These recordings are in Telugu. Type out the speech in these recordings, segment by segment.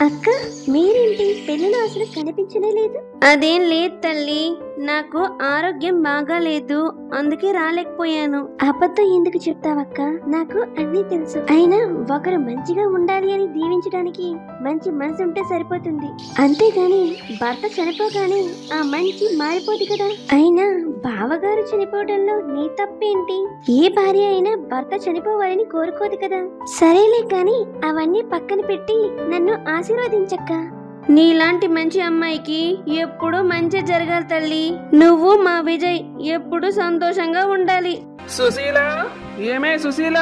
అక్క మీరేంటి పెళ్లిలో అసలు కనిపించనే లేదు? అదేం లేదు తల్లి, నాకు ఆరోగ్యం బాగాలేదు, అందుకే రాలేకపోయాను. అబద్ధం ఎందుకు చెప్తావక్క? నాకు అన్నీ తెలుసు. అయినా ఒకరు మంచిగా ఉండాలి అని దీవించడానికి మంచి మనసు ఉంటే సరిపోతుంది, అంతేగాని భర్త చనిపోగానే ఆ మంచి మారిపోదు కదా. అయినా బావగారు చనిపోవడంలో నీ తప్పేంటి? ఏ భార్య అయినా భర్త చనిపోవాలని కోరుకోదు కదా. సరేలే కాని అవన్నీ పక్కన పెట్టి నన్ను ఆశీర్వదించక్క. నీలాంటి మంచి అమ్మాయికి ఎప్పుడు మంచి జరగాలి తల్లి. నువ్వు మా విజయ్ ఎప్పుడు సంతోషంగా ఉండాలి. సుశీల, ఏమే సుశీల?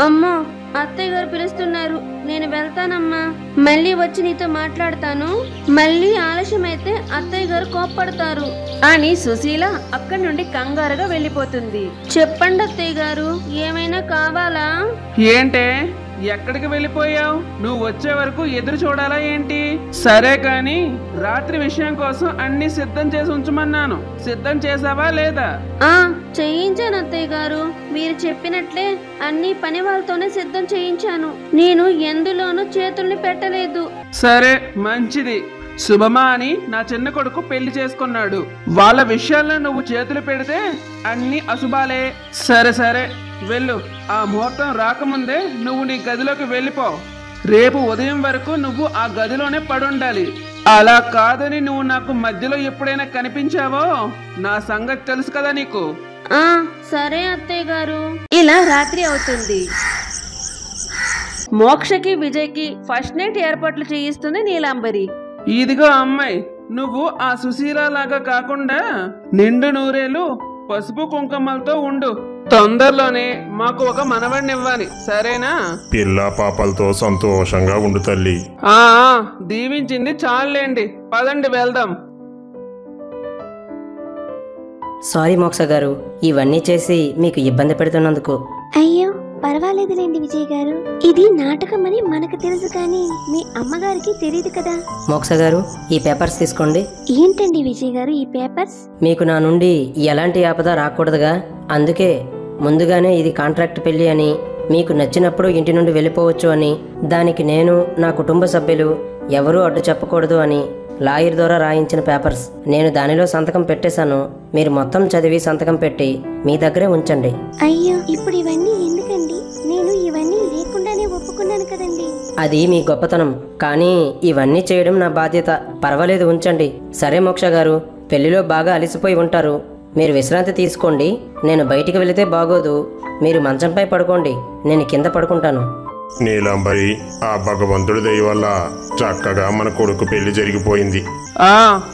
అమ్మో, అత్తయ్య గారు పిలుస్తున్నారు, నేను వెళ్తానమ్మా. మళ్ళీ వచ్చి నీతో మాట్లాడతాను. మళ్ళీ ఆలస్యం అయితే అత్తయ్య గారు కోప్పడతారు అని సుశీల అక్కడి నుండి కంగారుగా వెళ్ళిపోతుంది. చెప్పండి అత్తయ్య గారు, ఏమైనా కావాలా? ఏంటే ఎక్కడికి వెళ్ళిపోయావు? నువ్వు వచ్చే వరకు ఎదురు చూడాలా ఏంటి? సరే కాని రాత్రి విషయం కోసం అన్ని సిద్ధం చేసి ఉంచమన్నాను, సిద్ధం చేసావా లేదా? చేయించాను అత్తయ్య గారు, మీరు చెప్పినట్లే అన్ని పని వాళ్ళతోనే సిద్ధం చేయించాను. నేను ఎందులోనూ చేతుల్ని పెట్టలేదు. సరే మంచిది. శుభమా అని నా చిన్న కొడుకు పెళ్లి చేసుకున్నాడు. వాళ్ళ విషయాల్లో నువ్వు చేతులు పెడితే అన్ని అశుభాలే. సరే సరే వెళ్ళు. ఆ ముహూర్తం రాకముందే నువ్వు నీ గదిలోకి వెళ్ళిపో. రేపు ఉదయం వరకు నువ్వు ఆ గదిలోనే పడుండాలి. అలా కాదని నువ్వు నాకు మధ్యలో ఎప్పుడైనా కనిపించావో నా సంగతి తెలుసు కదా నీకు. సరే అత్తయ్య గారు. ఇలా రాత్రి అవుతుంది. మోక్షకి విజయ్కి ఫస్ట్ నైట్ ఏర్పాట్లు చేయిస్తుంది నీలాంబరి. ఇదిగో అమ్మాయి, నువ్వు ఆ సుశీల లాగా కాకుండా నిండు నూరేలు పసుపు కుంకుమలతో ఉండు. తొందరలోనే మాకు ఒక మనవడిని ఇవ్వాలి, సరేనా? పిల్ల పాపలతో సంతోషంగా ఉండు తల్లి. దీవించింది చాలండి, పదండి వెళ్దాం. సారీ మోక్ష గారు, ఇవన్నీ చేసి మీకు ఇబ్బంది పెడుతున్నందుకు. అయ్యో పర్వాలేదులేండి విజయ్ గారు, ఇది నాటకం అని మనకు తెలుసు కానీ మీ అమ్మగారికి తెలియదు కదా. మోక్ష గారు, ఈ పేపర్స్ తీసుకోండి. ఏంటండి విజయ్ గారు ఈ పేపర్స్? మీకు నా నుండి ఎలాంటి ఆపద రాకూడదుగా, అందుకే ముందుగానే ఇది కాంట్రాక్ట్ పెళ్లి అని, మీకు నచ్చినప్పుడు ఇంటి నుండి వెళ్ళిపోవచ్చు అని, దానికి నేను నా కుటుంబ సభ్యులు ఎవరూ అడ్డు చెప్పకూడదు అని లాయర్ ద్వారా రాయించిన పేపర్స్. నేను దానిలో సంతకం పెట్టేశాను. మీరు మొత్తం చదివి సంతకం పెట్టి మీ దగ్గరే ఉంచండి. అయ్యో ఇప్పుడు ఇవన్నీ ఎందుకండి? నేను ఇవన్నీ లేకుండానే ఒప్పుకున్నాను కదండి. అది మీ గొప్పతనం, కానీ ఇవన్నీ చేయడం నా బాధ్యత. పర్వాలేదు ఉంచండి. సరే మోక్ష గారు, పెళ్లిలో బాగా అలసిపోయి ఉంటారు, మీరు విశ్రాంతి తీసుకోండి. నేను బయటికి వెళితే బాగోదు, మీరు మంచంపై పడుకోండి, నేను కింద పడుకుంటాను. నీలాంబరి, ఆ భగవంతుడి దయ వల్ల చక్కగా మన కొడుకు పెళ్లి జరిగిపోయింది.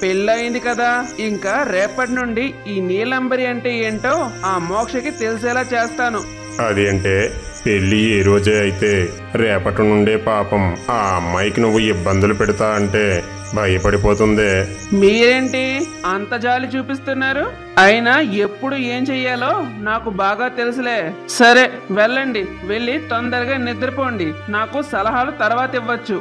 పెళ్ళయింది కదా, ఇంకా రేపటి నుండి ఈ నీలంబరి అంటే ఏంటో ఆ మోక్షకి తెలిసేలా చేస్తాను. అది అంటే పెళ్లి ఏ రోజే అయితే రేపటి నుండే పాపం ఆ అమ్మాయికి నువ్వు ఇబ్బందులు పెడతా అంటే భయపడిపోతుందే. మీరేంటి అంత జాలి చూపిస్తున్నారు? అయినా ఎప్పుడు ఏం చెయ్యాలో నాకు బాగా తెలుసులే. సరే వెళ్ళండి, వెళ్ళి తొందరగా నిద్రపోండి, నాకు సలహాలు తర్వాత ఇవ్వచ్చు.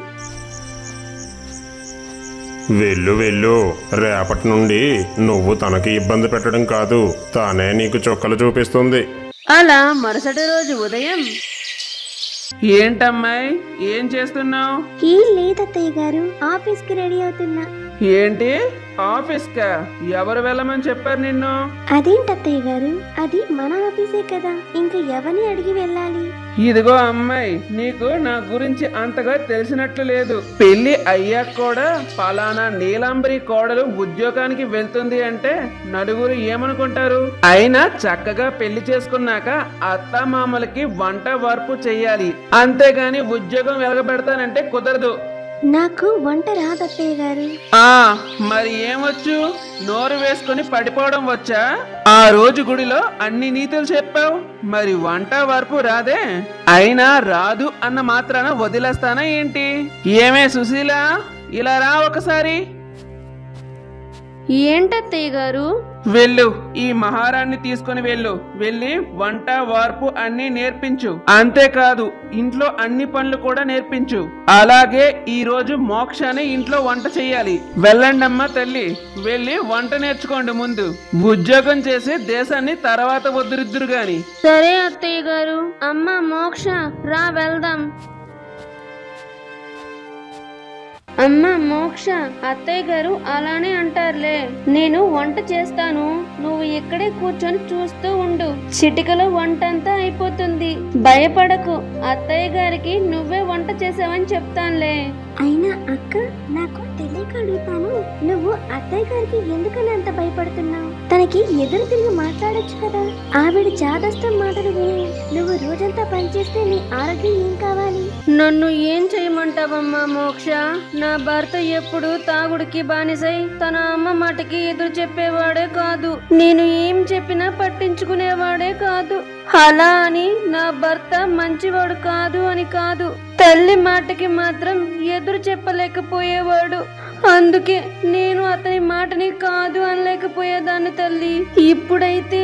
వెళ్ళు వెళ్ళు, రేపటి నుండి నువ్వు తనకి ఇబ్బంది పెట్టడం కాదు, తానే నీకు చుక్కలు చూపిస్తుంది. అలా మరుసటి రోజు ఉదయం. ఏంటమ్మాయి, ఏం చేస్తున్నావు? ఏం లేదత్తయ్య గారు, ఆఫీస్ కి రెడీ అవుతున్నా. ఏంటి ఆఫీస్ కా? ఎవరు వెళ్ళమని చెప్పారు నిన్ను? అదేంటత్తయ్య గారు, అది మన ఆఫీసే కదా, ఇంకా ఎవరిని అడిగి వెళ్ళాలి? ఇదిగో అమ్మాయి, నీకు నా గురించి అంతగా తెలిసినట్లు లేదు. పెళ్లి అయ్యాక కూడా పలానా నీలాంబరి కోడలు ఉద్యోగానికి వెళ్తుంది అంటే నలుగురు ఏమనుకుంటారు? అయినా చక్కగా పెళ్లి చేసుకున్నాక అత్తామామలకి వంట వరపు చెయ్యాలి, అంతేగాని ఉద్యోగం వెలగబెడతానంటే కుదరదు. నాకు వంట రాదత్తయ్య గారు. మరి ఏమొచ్చు? నోరు వేసుకుని పడిపోవడం వచ్చా? ఆ రోజు గుడిలో అన్ని నీతులు చెప్పావు, మరి వంట వరపు రాదే? అయినా రాదు అన్న మాత్రాన వదిలేస్తానా ఏంటి? ఏమే సుశీల, ఇలా రా ఒకసారి. ఏంటత్తయ్య గారు? వెళ్ళు, ఈ మహారాణ్ణి తీసుకుని వెళ్ళు, వెళ్ళి వంట వార్పు అన్ని నేర్పించు. అంతేకాదు ఇంట్లో అన్ని పనులు కూడా నేర్పించు. అలాగే ఈ రోజు మోక్షాన్ని ఇంట్లో వంట చెయ్యాలి. వెళ్ళండమ్మా తల్లి, వెళ్ళి వంట నేర్చుకోండి ముందు. ఉద్యోగం చేసి దేశాన్ని తర్వాత వద్దురిద్దురు గాని. సరే అత్తయ్య గారు. అమ్మ మోక్ష, రా వెళ్దాం. అమ్మ మోక్ష, అత్తయ్య గారు అలానే అంటారులే. నేను వంట చేస్తాను, నువ్వు ఇక్కడే కూర్చొని చూస్తూ ఉండు. చిటికలో వంట అంతా అయిపోతుంది. భయపడకు, అత్తయ్య గారికి నువ్వే వంట చేసావని చెప్తానులే. అయినా అక్క, నాకు తెలియక అడుగుతాను, నువ్వు అత్తయ్య గారికి ఎందుకని అంత భయపడుతున్నావు? తనకి ఎదురు తిరిగి మాట్లాడొచ్చు కదా. ఆవిడ చాదస్తం మాటలు విని నువ్వు రోజంతా పనిచేస్తే నీ ఆరోగ్యం ఏం కావాలి? నన్ను ఏం చేయమంటావమ్మా మోక్ష? నా భర్త ఎప్పుడు తాగుడికి బానిసై తన అమ్మ మాటకి ఎదురు చెప్పేవాడే కాదు. నేను ఏం చెప్పినా పట్టించుకునేవాడే కాదు. అలా అని నా భర్త మంచివాడు కాదు అని కాదు, తల్లి మాటకి మాత్రం ఎదురు చెప్పలేకపోయేవాడు. అందుకే నేను అతని మాటని కాదు అనలేకపోయేదాన్ని తల్లి. ఇప్పుడైతే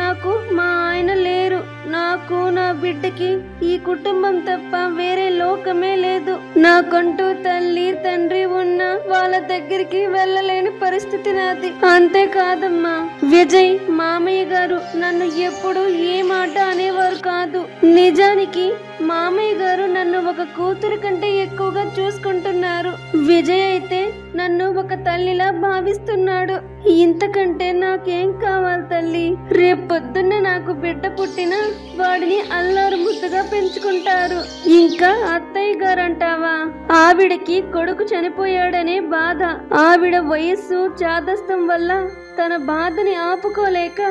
నాకు మా ఆయన లేరు. నాకు నా బిడ్డకి ఈ కుటుంబం తప్ప వేరే లోకమే లేదు. నాకంటూ తల్లి తండ్రి ఉన్నా వాళ్ళ దగ్గరికి వెళ్ళలేని పరిస్థితి నాది. అంతేకాదమ్మా, విజయ్ మామయ్య గారు నన్ను ఎప్పుడు ఏ మాట అనేవారు కాదు. నిజానికి మామయ్య గారు నన్ను ఒక కూతురు కంటే ఎక్కువగా చూసుకుంటున్నారు. విజయ్ అయితే నన్ను ఒక తల్లిలా భావిస్తున్నాడు. ఇంతకంటే నాకేం కావాలి తల్లి? రేపొద్దున్న నాకు బిడ్డ పుట్టినా వాడిని అల్లారు ముద్దుగా పెంచుకుంటారు. ఇంకా అత్తయ్య గారు అంటావా? ఆవిడకి కొడుకు చనిపోయాడనే బాధ. ఆవిడ వయస్సు చాదస్తం వల్ల తన బాధని ఆపుకోలేక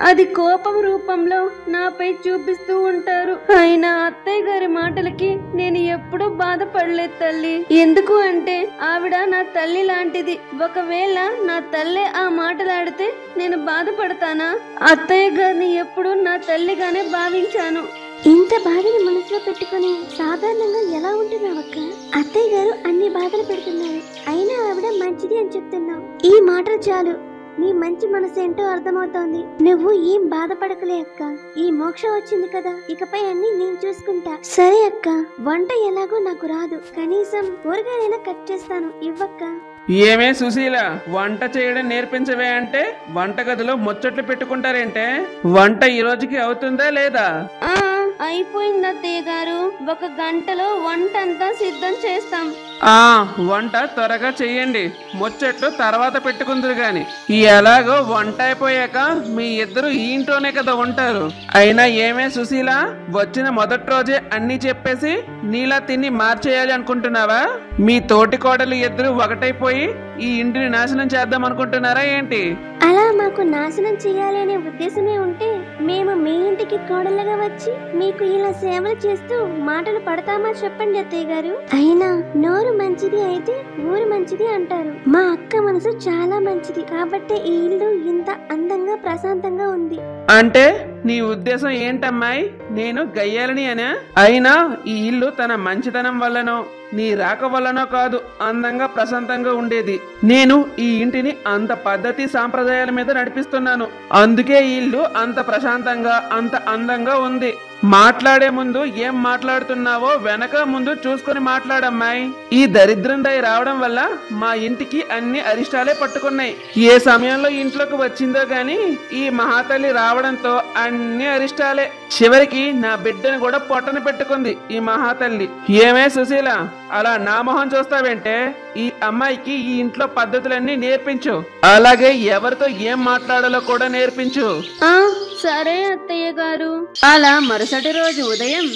అది కోపం రూపంలో నాపై చూపిస్తూ ఉంటారు. అయినా అత్తయ్య గారి మాటలకి నేను ఎప్పుడూ బాధపడలేదు తల్లి. ఎందుకు అంటే ఆవిడ నా తల్లి లాంటిది. ఒకవేళ నా తల్లే ఆ మాటలాడితే నేను బాధపడతానా? అత్తయ్య గారిని ఎప్పుడు నా తల్లిగానే భావించాను. ఇంత బాధని మనసులో పెట్టుకుని సాధారణంగా ఎలా ఉంటున్నావక్క? అత్తయ్య గారు అన్ని బాధలు పెడుతున్నారు, అయినా ఆవిడ మంచిది అని చెప్తున్నావు. ఈ మాటలు చాలు, నీ మంచి మనసు ఏంటో అర్థమవుతోంది. నువ్వు ఏం బాధపడకలే అక్క. ఈ మోక్ష వచ్చింది కదా, ఇకపై అన్ని నేను చూసుకుంటా. సరే అక్క, వంట ఎలాగో నాకు రాదు, కనీసం కూరగాయలైనా కట్ చేస్తాను, ఇవ్వక్క. ఏమే సుశీల, వంట చేయడం నేర్పించవే అంటే వంటగదిలో ముచ్చట్లు పెట్టుకుంటారేంటే? వంట ఈ రోజుకి అవుతుందా లేదా? అయిపోయింది అత్తయ్య గారు. 1 గంటలో వంట అంతా సిద్ధం చేస్తాం. వంట త్వరగా చెయ్యండి, ముచ్చట్లు తర్వాత పెట్టుకుందరు గాని. ఎలాగో వంట అయిపోయాక మీ ఇద్దరు ఈ ఇంట్లోనే కదా ఉంటారు. అయినా ఏమే సుశీల, వచ్చిన మొదటి రోజే అన్ని చెప్పేసి నీలా తిని మార్చేయాలి అనుకుంటున్నావా? మీ తోటి కోడలు ఇద్దరు ఒకటైపోయి ఈ ఇంటిని నాశనం చేద్దాం అనుకుంటున్నారా ఏంటి? అలా మాకు నాశనం చేయాలి అనే ఉద్దేశమే ఉంటే మేము మీ ఇంటికి కోడలుగా వచ్చి మీకు ఇలా సేవలు చేస్తూ మాటలు పడతామా చెప్పండి అత్తయ్య గారు. అయినా నోరు మంచిది అయితే ఊరు మంచిది అంటారు. మా అక్క మనసు చాలా మంచిది కాబట్టి ఈ ఇల్లు ఇంత అందంగా ప్రశాంతంగా ఉంది. అంటే నీ ఉద్దేశం ఏంటమ్మాయి? నేను గయ్యాలని అనా? అయినా ఈ ఇల్లు తన మంచితనం వల్లనో నీ రాక వల్లనో కాదు అందంగా ప్రశాంతంగా ఉండేది. నేను ఈ ఇంటిని అంత పద్ధతి సాంప్రదాయాల మీద నడిపిస్తున్నాను. అందుకే ఈ ఇల్లు అంత ప్రశాంతంగా అంత అందంగా ఉంది. మాట్లాడే ముందు ఏం మాట్లాడుతున్నావో వెనక ముందు చూసుకొని మాట్లాడమ్మాయి. ఈ దరిద్రం దయ రావడం వల్ల మా ఇంటికి అన్ని అరిష్టాలే పట్టుకున్నాయి. ఏ సమయంలో ఇంట్లోకి వచ్చిందో గాని ఈ మహాతల్లి రావడంతో అన్ని అరిష్టాలే. చివరికి నా బిడ్డను కూడా పొట్టన పెట్టుకుంది ఈ మహాతల్లి. ఏమే సుశీల, అలా నా మొహం చూస్తావేంటే? ఈ అమ్మాయికి ఈ ఇంట్లో పద్ధతులన్నీ నేర్పించు, అలాగే ఎవరితో ఏం మాట్లాడాలో కూడా నేర్పించు. సరే అత్తయ్య గారు. అలా మరుసటి రోజు ఉదయం,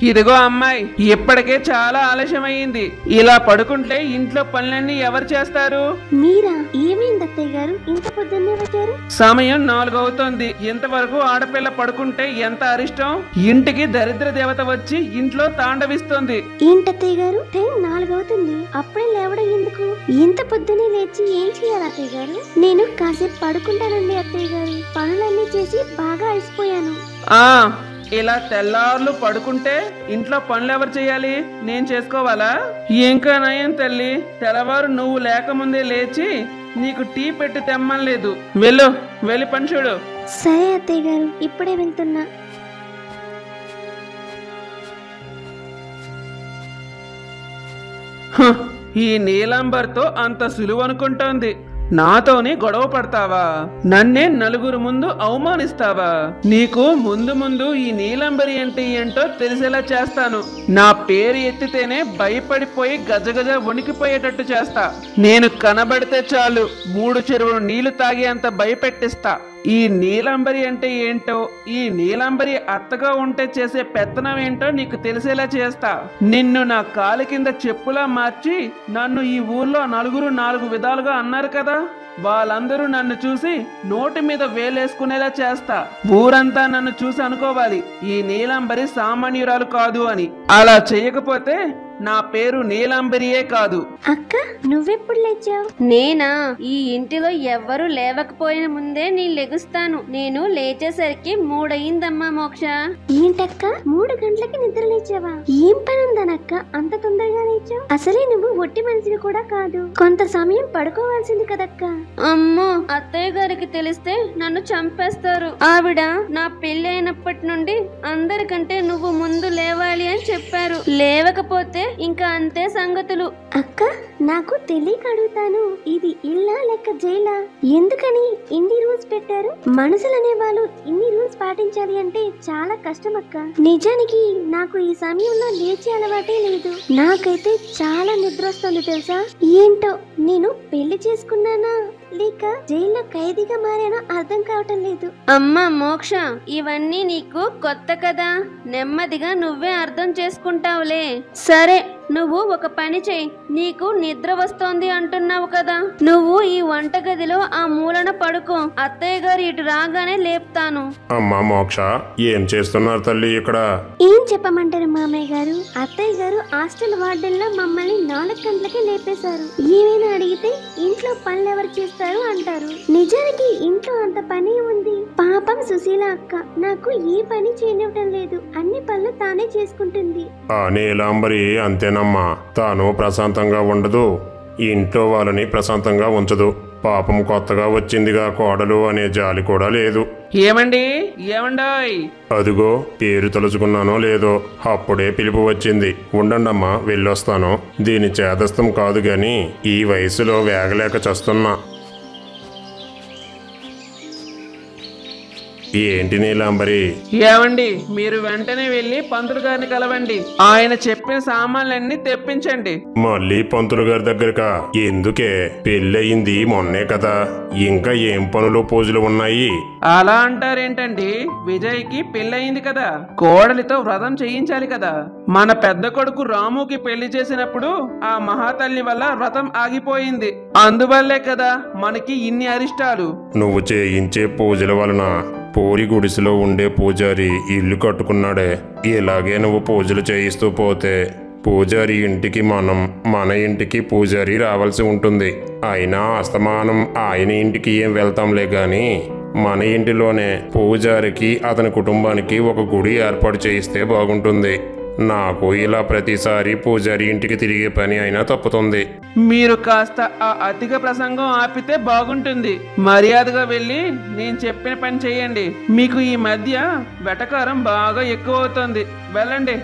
ఇదిగో అమ్మాయి, ఇప్పటికే చాలా ఆలస్యమైంది. ఇలా పడుకుంటే ఇంట్లో పనులన్నీ ఎవరు చేస్తారు? మీరా? ఏమైంది అత్తయ్య గారు, ఇంత పొద్దున్నే వచ్చారు? సమయం 4 అవుతోంది. ఇంతవరకు ఆడపిల్ల పడుకుంటే ఎంత అరిష్టం. ఇంటికి దరిద్ర దేవత వచ్చి ఇంట్లో తాండవిస్తోంది. ఏంటత్తయ్య గారు, టైం 4 అవుతుంది, అప్పుడే లేవడం ఎందుకు? ఇంత పొద్దునే లేచి ఏం చేయాలి అత్తయ్య గారు? నేను కాసేపు పడుకుంటానండి అత్తయ్య గారు, పనులన్నీ చేసి బాగా అలసిపోయాను. ఇలా తెల్లార్లు పడుకుంటే ఇంట్లో పనులు ఎవరు చేయాలి? నేను చేసుకోవాలా? ఇంకా నయం తల్లి, తెల్లవారు నువ్వు లేకముందే లేచి నీకు టీ పెట్టి తెమ్మలేదు. వెళ్ళి పని చూడు. సరే అత్తయ్య గారు, ఇప్పుడే వెళ్తున్నా. ఈ నీలాంబర్తో అంత సులువు అనుకుంటోంది. నాతోనే గొడవ పడతావా? నన్నే నలుగురు ముందు అవమానిస్తావా? నీకు ముందు ముందు ఈ నీలంబరి అంటే ఏంటో తెలిసేలా చేస్తాను. నా పేరు ఎత్తితేనే భయపడిపోయి గజగజ వణికిపోయేటట్టు చేస్తా. నేను కనబడితే చాలు 3 చెరువులు నీళ్లు తాగేంత భయపెట్టిస్తా. ఈ నీలంబరి అంటే ఏంటో, ఈ నీలంబరి అత్తగా ఉంటే చేసే పెత్తనం ఏంటో నీకు తెలిసేలా చేస్తా. నిన్ను నా కాలి కింద చెప్పులా మార్చి నన్ను ఈ ఊర్లో నలుగురు 4 విధాలుగా అన్నారు కదా, వాళ్ళందరూ నన్ను చూసి నోటి మీద వేలేసుకునేలా చేస్తా. ఊరంతా నన్ను చూసి అనుకోవాలి ఈ నీలంబరి సామాన్యురాలు కాదు అని. అలా చేయకపోతే నా పేరు నీలంబరియే కాదు. అక్క నువ్వెప్పుడు లేచావు? నేనా? ఈ ఇంటిలో ఎవ్వరూ లేవకపోయిన ముందే నేను లెగుస్తాను. నేను లేచేసరికి 3 అయిందమ్మా మోక్ష. ఏంటక్క 3 గంటలకి నిద్ర లేచావా? ఏం పని ఉందనక్క అంత తొందరగా లేచావు? అసలే నువ్వు ఒట్టి మనిషివి కూడా కాదు, కొంత సమయం పడుకోవాల్సింది కదక్క. అమ్మో, అత్తయ్య గారికి తెలిస్తే నన్ను చంపేస్తారు. ఆవిడ నా పెళ్లి అయినప్పటి నుండి అందరికంటే నువ్వు ముందు లేవాలి అని చెప్పారు. లేవకపోతే ఇంకా అంతే సంగతులు. అక్క నాకు తెలియక అడుగుతాను, ఇది ఇల్లా లేక జైలా? ఎందుకని ఇన్ని రూల్స్ పెట్టారు? మనుషులనే వాళ్ళు ఇన్ని రూల్స్ పాటించాలి అంటే చాలా కష్టం అక్క. నిజానికి నాకు ఈ సమయంలో లేచే అలవాటే లేదు. నాకైతే చాలా నిద్ర వస్తుంది తెలుసా. ఏంటో నేను పెళ్లి చేసుకున్నానా లేక జైల్లో ఖైదీగా మారానో అర్థం కావటం లేదు. అమ్మా మోక్ష, ఇవన్నీ నీకు కొత్త కదా, నెమ్మదిగా నువ్వే అర్థం చేసుకుంటావులే. సరే, నువ్వు ఒక పని చెయ్యి. నీకు నిద్ర వస్తోంది అంటున్నావు కదా, నువ్వు ఈ వంటగదిలో ఆ మూలన పడుకో. అత్తయ్య గారు ఇటు రాగానే లేపుతాను. అమ్మా మోక్ష, ఏం చేస్తున్నారు తల్లి ఇక్కడ? ఏం చెప్పమంటారు మామయ్య గారు? అత్తయ్య గారు హాస్టల్ వార్డెన్లో మమ్మల్ని 4 గంటలకే లేపేశారు. ఏమైనా అడిగితే ఇంట్లో పనులు ఎవరు చేస్తారు అంటారు. నిజానికి ఇంట్లో అంత పని ఉంది. పాపం సుశీల అక్క నాకు ఏ పని చేయనివ్వటం లేదు. అన్ని పనులు తానే చేసుకుంటుంది. ఆ నీలాంబరి అంతేనమ్మా, తాను ప్రశాంతంగా ఉండదు, ఇంట్లో వాళ్ళని ప్రశాంతంగా ఉంచదు. పాపం కొత్తగా వచ్చిందిగా కోడలు అనే జాలి కూడా లేదు. ఏమండి ఏమండాయ్? అదిగో పేరు తలుచుకున్నానో లేదో అప్పుడే పిలుపు వచ్చింది. ఉండండమ్మా, వెళ్ళొస్తాను. దీని చేదస్తం కాదు గాని ఈ వయసులో వేగలేక చస్తున్నా. ఏంటి నీలాంబరి? ఏమండి, మీరు వెంటనే వెళ్ళి పంతులు గారిని కలవండి. ఆయన చెప్పిన సామాన్లన్నీ తెప్పించండి. మళ్ళీ పంతులు గారి దగ్గరకా? ఎందుకే? పెళ్ళయింది మొన్నే కదా, ఇంకా ఏం పనులు పూజలు ఉన్నాయి? అలా అంటారేంటండి? విజయ్కి పెళ్ళయింది కదా, కోడలితో వ్రతం చేయించాలి కదా. మన పెద్ద కొడుకు రాముకి పెళ్లి చేసినప్పుడు ఆ మహాతల్లి వల్ల వ్రతం ఆగిపోయింది. అందువల్లే కదా మనకి ఇన్ని అరిష్టాలు. నువ్వు చేయించే పూజల వలన పూరి గుడిసెలో ఉండే పూజారి ఇల్లు కట్టుకున్నాడే. ఇలాగే నువ్వు పూజలు చేయిస్తూ పోతే పూజారి ఇంటికి మన ఇంటికి పూజారి రావాల్సి ఉంటుంది. అయినా అస్తమానం ఆయన ఇంటికి ఏం వెళ్తాంలే గాని మన ఇంటిలోనే పూజారికి అతని కుటుంబానికి ఒక గుడి ఏర్పాటు చేయిస్తే బాగుంటుంది. నాకు ఇలా ప్రతిసారి పూజారి ఇంటికి తిరిగే పని అయినా తప్పుతుంది. మీరు కాస్త ఆ అధిక ప్రసంగం ఆపితే బాగుంటుంది. మర్యాదగా వెళ్ళి నేను చెప్పిన పని చేయండి. మీకు ఈ మధ్య వెటకారం బాగా ఎక్కువ అవుతుంది. వెళ్ళండి.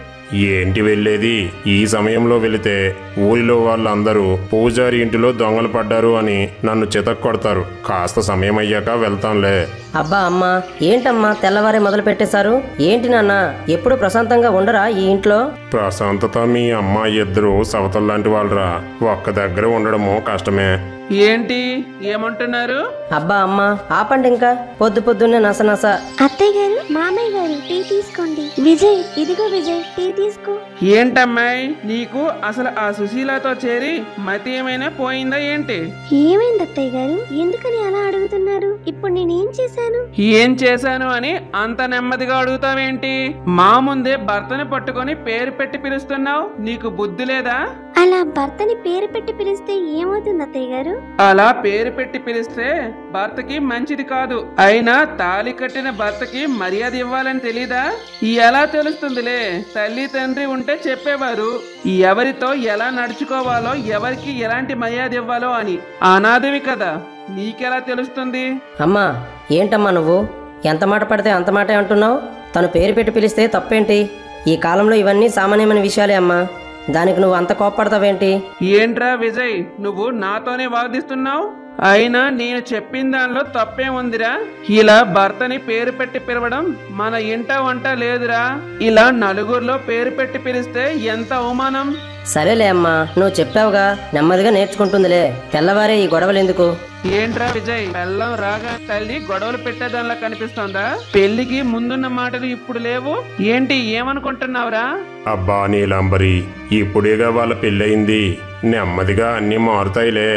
ఏంటి వెళ్ళేది? ఈ సమయంలో వెళితే ఊరిలో వాళ్ళందరూ పూజారి ఇంటిలో దొంగలు పడ్డారు అని నన్ను చితక్కొడతారు. కాస్త సమయం అయ్యాక వెళ్తాంలే. అబ్బా అమ్మా, ఏంటమ్మా తెల్లవారే మొదలు పెట్టేశారు? ఏంటి నాన్న, ఎప్పుడు ప్రశాంతంగా ఉండరా ఈ ఇంట్లో? ప్రశాంతత మీ అమ్మాయి ఇద్దరు సవతల్లాంటి వాళ్ళరా, ఒక్క దగ్గర ఉండడము కష్టమే. ఏంటి ఏమంటున్నారు? అబ్బా అమ్మా, ఆపండి ఇంకా. పొద్దున్నే నస. అత్తయ్య గారు, మామయ్య గారు టీ తీసుకోండి. విజయ్, ఇదిగో విజయ్ టీ తీసుకో. ఏంటమ్మాయి, నీకు అసలు ఆ సుశీలతో చేరి మతి ఏమైనా పోయిందా ఏంటి? ఏమైంది అత్తయ్య గారు? ఎందుకని అలా అడుగుతున్నారు? ఇప్పుడు నేనేం చేశాను? ఏం చేశాను అని అంత నెమ్మదిగా అడుగుతావేంటి? మా ముందే భర్తని పట్టుకొని పేరు పెట్టి పిలుస్తున్నావు. నీకు బుద్ధి లేదా? అలా భర్తని పేరు పెట్టి పిలిస్తే ఏమవుతుంది అత్తయ్య గారు? అలా పేరు పెట్టి పిలిస్తే భర్తకి మంచిది కాదు. అయినా తాళి కట్టిన భర్తకి మర్యాద ఇవ్వాలని తెలీదా? ఎలా తెలుస్తుందిలే? తల్లి తండ్రి ఉంటే చెప్పేవారు ఎవరితో ఎలా నడుచుకోవాలో, ఎవరికి ఎలాంటి మర్యాద ఇవ్వాలో అని. అనాథవి కదా, నీకెలా తెలుస్తుంది? అమ్మా, ఏంటమ్మా నువ్వు ఎంత మాట పడితే అంత మాటే అంటున్నావు? తను పేరు పెట్టి పిలిస్తే తప్పేంటి? ఈ కాలంలో ఇవన్నీ సామాన్యమైన విషయాలే అమ్మా. దానికి నువ్వు అంత కోప్పడతావేంటి? ఏంట్రా విజయ్, నువ్వు నాతోనే వాదిస్తున్నావు? అయినా నేను చెప్పిన దానిలో తప్పే ఉందిరా. ఇలా భర్తని పేరు పెట్టి పిలవడం మన ఇంట వంట లేదురా. ఇలా నలుగురిలో పేరు పెట్టి పిలిస్తే ఎంత అవమానం. సరేలే అమ్మా, నువ్వు చెప్పావుగా, నెమ్మదిగా నేర్చుకుంటుందిలే. తెల్లవారే ఈ గొడవలు ఎందుకు? ఏంట్రా విజయ్, పెళ్ళం రాగా తల్లి గొడవలు పెట్టేదానిలా కనిపిస్తోందా? పెళ్లికి ముందున్న మాటలు ఇప్పుడు లేవు ఏంటి? ఏమనుకుంటున్నావురా? అబ్బా నీలాంబరి, ఇప్పుడేగా వాళ్ళ పెళ్ళయింది, నెమ్మదిగా అన్ని మారుతాయిలే.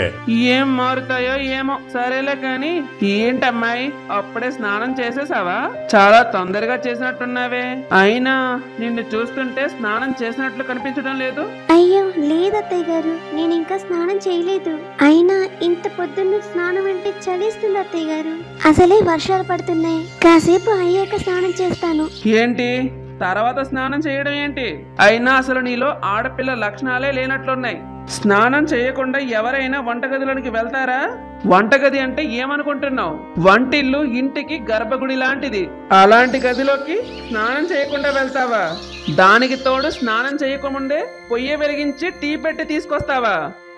ఏం మారుతాయో ఏమో. సరేలే కాని ఏంటమ్మాయి, అప్పుడే స్నానం చేసేసావా? చాలా తొందరగా చేసినట్టున్నావే. అయినా నిన్ను చూస్తుంటే స్నానం చేసినట్లు కనిపించడం లేదు. అయ్యో లేదత్తయ్య గారు, నేను ఇంకా స్నానం చేయలేదు. అయినా ఇంత పొద్దున్న స్నానం అంటే చలిస్తుంది అత్తయ్య గారు. అసలే వర్షాలు పడుతున్నాయి, కాసేపు అయ్యాక స్నానం చేస్తాను. ఏంటి తర్వాత స్నానం చేయడం ఏంటి? అయినా అసలు నీలో ఆడపిల్ల లక్షణాలే లేనట్లున్నాయి. స్నానం చేయకుండా ఎవరైనా వంటగదిలోనికి వెళ్తారా? వంటగది అంటే ఏమనుకుంటున్నావు? వంటిల్లు ఇంటికి గర్భగుడి లాంటిది. అలాంటి గదిలోకి స్నానం చేయకుండా వెళ్తావా? దానికి తోడు స్నానం చేయకముందే పొయ్యి వెలిగించి టీ పెట్టి తీసుకొస్తావా?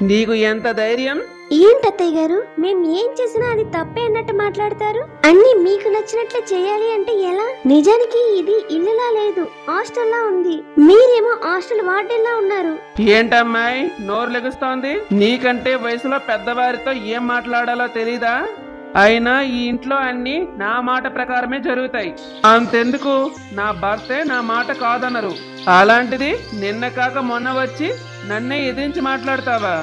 నీకు ఎంత ధైర్యం? ఏంటత్తయ్య గారు, మేము ఏం చేసినా అది తప్పే అన్నట్టు మాట్లాడతారు. అన్ని మీకు నచ్చినట్లే చేయాలి అంటే ఎలా? నిజానికి ఇది ఇల్లులా లేదు, హాస్టల్లా ఉంది. మీరేమో హాస్టల్ వార్డెన్లా ఉన్నారు. ఏంటమ్మాయి నోరు లెగుస్తోంది? నీకంటే వయసులో పెద్దవారితో ఏం మాట్లాడాలో తెలీదా? అయినా ఈ ఇంట్లో అన్ని నా మాట ప్రకారమే జరుగుతాయి. అంతెందుకు, నా భర్తే నా మాట కాదనరు. అలాంటిది నిన్న కాక మొన్న వచ్చి నన్నే ఎదిరించి మాట్లాడతావా?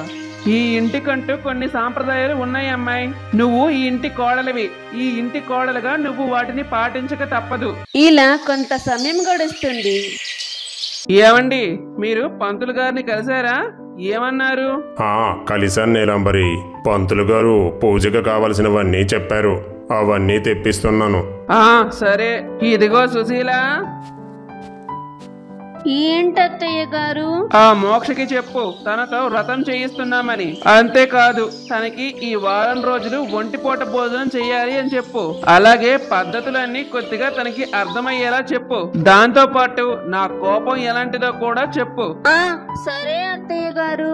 ఈ ఇంటికంటూ కొన్ని సాంప్రదాయాలు ఉన్నాయి అమ్మాయి. నువ్వు ఈ ఇంటి కోడలివి. ఈ ఇంటి కోడలుగా నువ్వు వాటిని పాటించక తప్పదు. ఇలా కొంత సమయం గడుస్తుంది. ఏమండి, మీరు పంతులు గారిని కలిశారా? ఏమన్నారు? కలిశాను నీలాంబరి. పంతులు గారు పూజకు కావలసినవన్నీ చెప్పారు, అవన్నీ తెప్పిస్తున్నాను. సరే, ఇదిగో సుశీల. ఏంటత్తయ్య గారు? ఆ మోక్షకి చెప్పు, తనతో వ్రతం చేయిస్తున్నామని. అంతేకాదు, తనకి ఈ వారం రోజులు ఒంటిపూట భోజనం చెయ్యాలి అని చెప్పు. అలాగే పద్ధతులన్నీ కొద్దిగా తనకి అర్థమయ్యేలా చెప్పు. దాంతో పాటు నా కోపం ఎలాంటిదో కూడా చెప్పు. సరే అత్తయ్య గారు.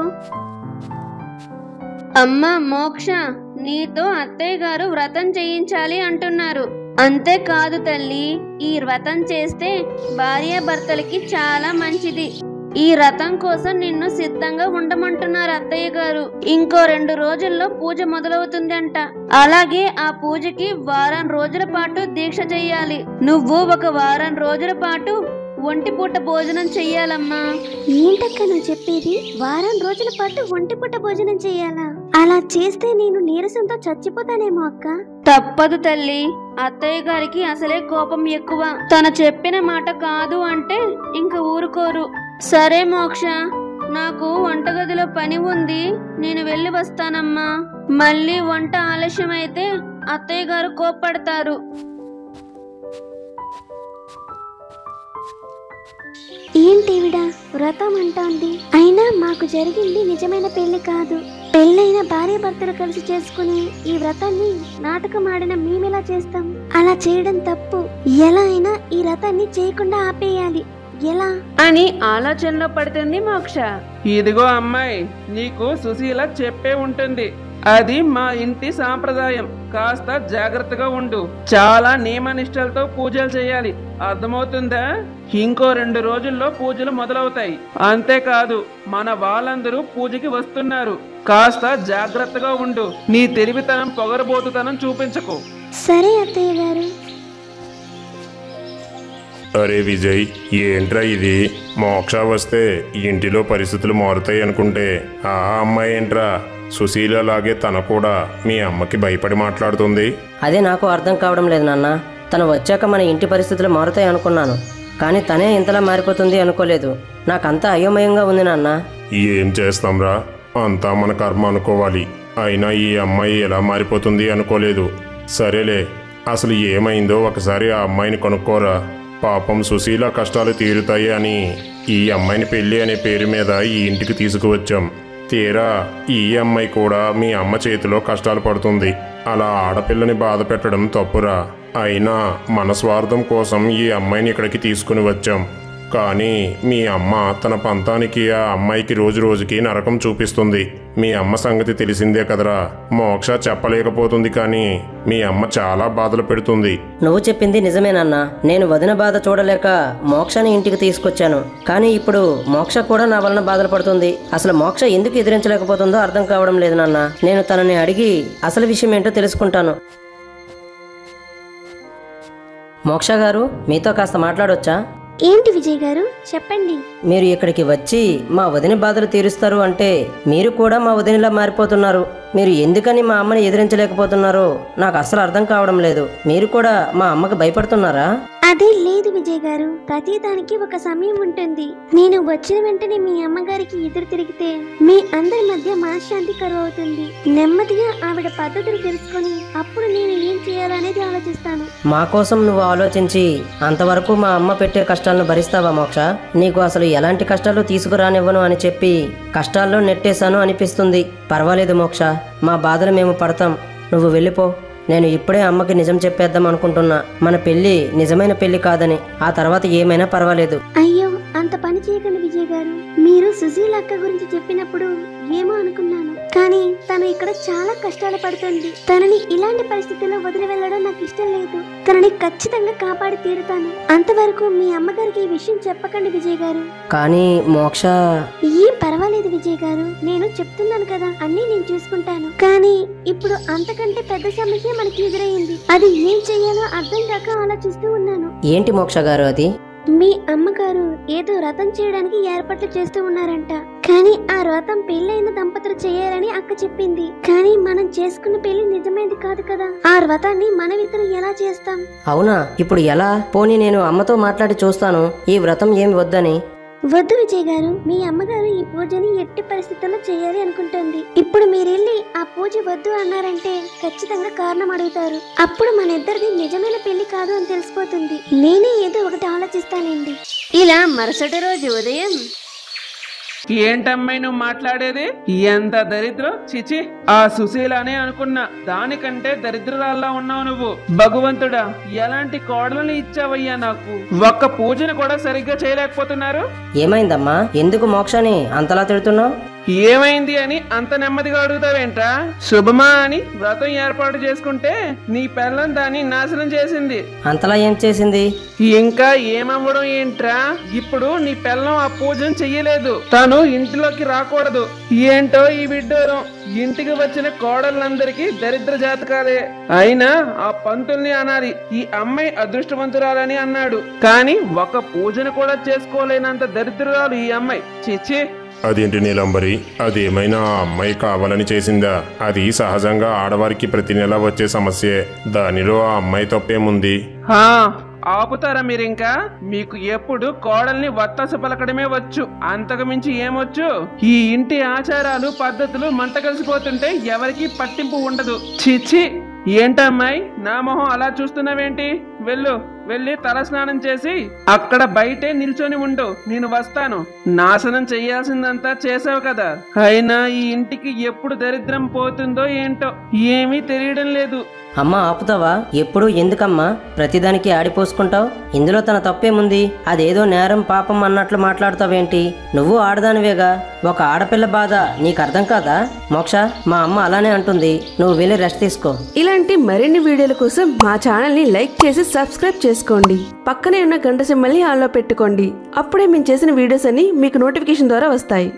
అమ్మా మోక్ష, నీతో అత్తయ్య గారు వ్రతం చేయించాలి అంటున్నారు. అంతేకాదు తల్లి, ఈ వ్రతం చేస్తే భార్యాభర్తలకి చాలా మంచిది. ఈ వ్రతం కోసం నిన్ను సిద్ధంగా ఉండమంటున్నారు అత్తయ్య గారు. ఇంకో 2 రోజుల్లో పూజ మొదలవుతుందంట. అలాగే ఆ పూజకి వారం రోజుల పాటు దీక్ష చెయ్యాలి. నువ్వు ఒక వారం రోజుల పాటు ఒంటిపూట భోజనం చెయ్యాలమ్మా. ఏంటక్క నువ్వు చెప్పేది? వారం రోజుల పాటు ఒంటిపూట భోజనం చెయ్యాలా? అలా చేస్తే నేను నీరసంతో చచ్చిపోతానేమో అక్క. తప్పదు తల్లి, అత్తయ్య గారికి అసలే కోపం ఎక్కువ. తన చెప్పిన మాట కాదు అంటే ఇంక ఊరుకోరు. సరే మోక్ష, నాకు వంటగదిలో పని ఉంది, నేను వెళ్ళి వస్తానమ్మా. మళ్ళీ వంట ఆలస్యం అయితే అత్తయ్య గారు కోప్పడతారు. ఏంటివిడా వ్రతం అంటోంది? అయినా మాకు జరిగింది నిజమైన పెళ్లి కాదు. పెళ్ళైన భార్య భర్తలు కలిసి చేసుకుని ఈ వ్రతాన్ని నాటకం ఆడిన మేమెలా చేస్తాం? అలా చేయడం తప్పు. ఎలా అయినా ఈ వ్రతాన్ని చేయకుండా ఆపేయాలి. ఎలా అని ఆలోచనలో పడుతుంది మోక్ష. ఇదిగో అమ్మాయి, నీకు సుశీల చెప్పే ఉంటుంది. అది మా ఇంటి సాంప్రదాయం. కాస్త జాగ్రత్తగా ఉండు. చాలా నియమనిష్టలతో పూజలు చేయాలి, అర్థమవుతుందా? ఇంకో 2 రోజుల్లో పూజలు మొదలవుతాయి. అంతేకాదు, మన వాళ్ళందరూ పూజకి వస్తున్నారు. కాస్త జాగ్రత్తగా ఉండు. నీ తెలివితనం పొగరబోతుతనం చూపించకు. సరే అత్తయ్య గారు. అరే విజయ్, ఏంట్రా ఇది? మోక్ష వస్తే ఇంటిలో పరిస్థితులు మారుతాయి అనుకుంటే ఆ అమ్మాయి ఏంట్రా సుశీలలాగే తన కూడా మీ అమ్మకి భయపడి మాట్లాడుతుంది? అదే నాకు అర్థం కావడం లేదు నాన్న. తను వచ్చాక మన ఇంటి పరిస్థితులు మారుతాయి అనుకున్నాను, కానీ తనే ఇంతలా మారిపోతుంది అనుకోలేదు. నాకంతా అయోమయంగా ఉంది నాన్న. ఏం చేస్తాంరా, అంతా మన కర్మ అనుకోవాలి. అయినా ఈ అమ్మాయి ఎలా మారిపోతుంది అనుకోలేదు. సరేలే, అసలు ఏమైందో ఒకసారి ఆ అమ్మాయిని కనుక్కోరా. పాపం సుశీల కష్టాలు తీరుతాయి అని ఈ అమ్మాయిని పెళ్లి అనే పేరు మీద ఈ ఇంటికి తీసుకువచ్చాం. తీరా ఈ అమ్మాయి కూడా మీ అమ్మ చేతిలో కష్టాలు పడుతుంది. అలా ఆడపిల్లని బాధ పెట్టడం తప్పురా. అయినా మన స్వార్థం కోసం ఈ అమ్మాయిని ఇక్కడికి తీసుకుని వచ్చాం. కానీ మీ అమ్మ తన పంతానికి ఆ అమ్మాయికి రోజు రోజుకి నరకం చూపిస్తుంది. మీ అమ్మ సంగతి తెలిసిందే కదరా. మోక్ష చెప్పలేకపోతుంది కానీ మీ అమ్మ చాలా బాధలు పెడుతుంది. నువ్వు చెప్పింది నిజమేనన్నా. నేను వదిన బాధ చూడలేక మోక్షని ఇంటికి తీసుకొచ్చాను. కానీ ఇప్పుడు మోక్ష కూడా నా వలన బాధలు పడుతుంది. అసలు మోక్ష ఎందుకు ఎదిరించలేకపోతుందో అర్థం కావడం లేదు నాన్న. నేను తనని అడిగి అసలు విషయం ఏంటో తెలుసుకుంటాను. మోక్ష గారు, మీతో కాస్త మాట్లాడొచ్చా? ఏంటి విజయ్ గారు, చెప్పండి. మీరు ఇక్కడికి వచ్చి మా వదిన బాధలు తీరుస్తారు అంటే మీరు కూడా మా వదినలా మారిపోతున్నారు. మీరు ఎందుకని మా అమ్మని ఎదిరించలేకపోతున్నారో నాకు అసలు అర్థం కావడం లేదు. మీరు కూడా మా అమ్మకి భయపడుతున్నారా? అదే లేదు విజయ్ గారు, ప్రతిదానికి ఒక సమయం ఉంటుంది. నేను వచ్చిన వెంటనే మీ అమ్మగారికి ఎదురు తిరిగితే మీ అందరి మధ్య మనశ్శాంతి కరువు అవుతుంది. నెమ్మదిగా ఆవిడ పద్ధతులు తెలుసుకొని అప్పుడు నేను ఏం చేయాలనేది ఆలోచిస్తాను. మా కోసం నువ్వు ఆలోచించి అంతవరకు మా అమ్మ పెట్టే కష్టాలను భరిస్తావా మోక్ష? నీకు అసలు ఎలాంటి కష్టాలు తీసుకురానివ్వను అని చెప్పి కష్టాల్లో నెట్టేశాను అనిపిస్తుంది. పర్వాలేదు మోక్ష, మా బాధలు మేము పడతాం. నువ్వు వెళ్ళిపో. నేను ఇప్పుడే అమ్మకి నిజం చెప్పేద్దాం అనుకుంటున్నా. మన పెళ్లి నిజమైన పెళ్లి కాదని. ఆ తర్వాత ఏమైనా పర్వాలేదు. అయ్యో, అంత పని చేయకండి విజయ్ గారు. మీరు సుశీల అక్క గురించి చెప్పినప్పుడు ఏమో అనుకున్నాను, కానీ తను ఇక్కడ చాలా కష్టాలు పడుతుంది. తనని ఇలాంటి పరిస్థితుల్లో వదిలి వెళ్ళడం నాకు ఇష్టం లేదు. తనని ఖచ్చితంగా కాపాడి తీరుతాను. అంతవరకు మీ అమ్మగారికి ఈ విషయం చెప్పకండి విజయ్ గారు. కానీ మోక్ష... ఏం పర్వాలేదు విజయ్ గారు, నేను చెప్తున్నాను కదా, అన్నీ నేను చూసుకుంటాను. కానీ ఇప్పుడు అంతకంటే పెద్ద సమస్య మనకి ఎదురయ్యింది. అది ఏం చెయ్యాలో అర్థం కాక ఆలోచిస్తూ ఉన్నాను. ఏంటి మోక్ష గారు అది? మీ అమ్మగారు ఏదో వ్రతం చేయడానికి ఏర్పాట్లు చేస్తూ ఉన్నారంట. కానీ ఆ వ్రతం పెళ్ళైన దంపతులు చేయాలని అక్క చెప్పింది. కానీ మనం చేసుకున్న పెళ్లి నిజమైంది కాదు కదా. ఆ వ్రతాన్ని మనమిద్దరం ఎలా చేస్తాం? అవునా? ఇప్పుడు ఎలా? పోనీ నేను అమ్మతో మాట్లాడి చూస్తాను ఈ వ్రతం ఏమి వద్దని. వద్దు విజయ్ గారు, మీ అమ్మగారు ఈ పూజని ఎట్టి పరిస్థితుల్లో చేయాలి అనుకుంటుంది. ఇప్పుడు మీరెళ్ళి ఆ పూజ వద్దు అన్నారంటే ఖచ్చితంగా కారణం అడుగుతారు. అప్పుడు మన ఇద్దరిది నిజమైన పెళ్లి కాదు అని తెలిసిపోతుంది. నేనే ఏదో ఒకటి ఆలోచిస్తానండి. ఇలా మరుసటి రోజు ఉదయం, ఏంటమ్మాయి నువ్వు మాట్లాడేది? ఎంత దరిద్రం! చిచి, ఆ సుశీలనే అనుకున్నా. దానికంటే దరిద్రురాల్లా ఉన్నావు నువ్వు. భగవంతుడా, ఎలాంటి కోడలని ఇచ్చావయ్యా నాకు. ఒక్క పూజను కూడా సరిగ్గా చేయలేకపోతున్నారు. ఏమైందమ్మా? ఎందుకు మోక్షని అంతలా తిడుతున్నావు? ఏమైంది అని అంత నెమ్మదిగా అడుగుతావేంట్రా? శుభమా అని వ్రతం ఏర్పాటు చేసుకుంటే నీ పెళ్ళం దాన్ని నాశనం చేసింది. అంతలా ఏం చేసింది? ఇంకా ఏమవ్వడం ఏంట్రా? ఇప్పుడు నీ పెళ్ళం ఆ పూజను చెయ్యలేదు. తను ఇంటిలోకి రాకూడదు. ఏంటో ఈ విడ్డూరం. ఇంటికి వచ్చిన కోడళ్ళందరికీ దరిద్ర జాతకాలే. అయినా ఆ పంతుల్ని అనాలి, ఈ అమ్మాయి అదృష్టవంతురాలని అన్నాడు. కానీ ఒక పూజను కూడా చేసుకోలేనంత దరిద్రురాలు ఈ అమ్మాయి. చిచి! అదేంటి నీలంబరి, అదేమైనా ఆ అమ్మాయి కావాలని చేసిందా? అది సహజంగా ఆడవారికి ప్రతి నెల వచ్చే సమస్యే. దానిలో ఆ అమ్మాయి తప్పేముంది? ఆపుతారా మీరింకా? మీకు ఎప్పుడు కోడల్ని వత్తాసు పలకడమే వచ్చు, అంతకు మించి ఏమొచ్చు? ఈ ఇంటి ఆచారాలు పద్ధతులు మంట కలిసిపోతుంటే ఎవరికి పట్టింపు ఉండదు. చిచ్చి! ఏంటమ్మాయి నా మొహం అలా చూస్తున్నావేంటి? వెళ్ళి తల స్నానం చేసి అక్కడ బయటే నిల్చొని ఉండు, నేను వస్తాను. నాశనం చెయ్యాల్సిందంతా చేసావు కదా. అయినా ఈ ఇంటికి ఎప్పుడు దరిద్రం పోతుందో ఏంటో ఏమీ తెలియడం లేదు. అమ్మా ఆపుతావా? ఎప్పుడు ఎందుకమ్మా ప్రతిదానికి ఆడిపోసుకుంటావు? ఇందులో తన తప్పేముంది? అదేదో నేరం పాపం అన్నట్లు మాట్లాడతావేంటి? నువ్వు ఆడదానివేగా. ఒక ఆడపిల్ల బాధ నీకు అర్థం కాదా? మోక్ష, మా అమ్మ అలానే అంటుంది. నువ్వు వెళ్ళి రెస్ట్ తీసుకో. ఇలాంటి మరిన్ని వీడియోల కోసం మా ఛానల్ ని లైక్ చేసి సబ్స్క్రైబ్ చేసుకోండి. పక్కనే ఉన్న గంట సింబల్ని ఆన్లో పెట్టుకోండి. అప్పుడే మేము చేసిన వీడియోస్ అన్ని మీకు నోటిఫికేషన్ ద్వారా వస్తాయి.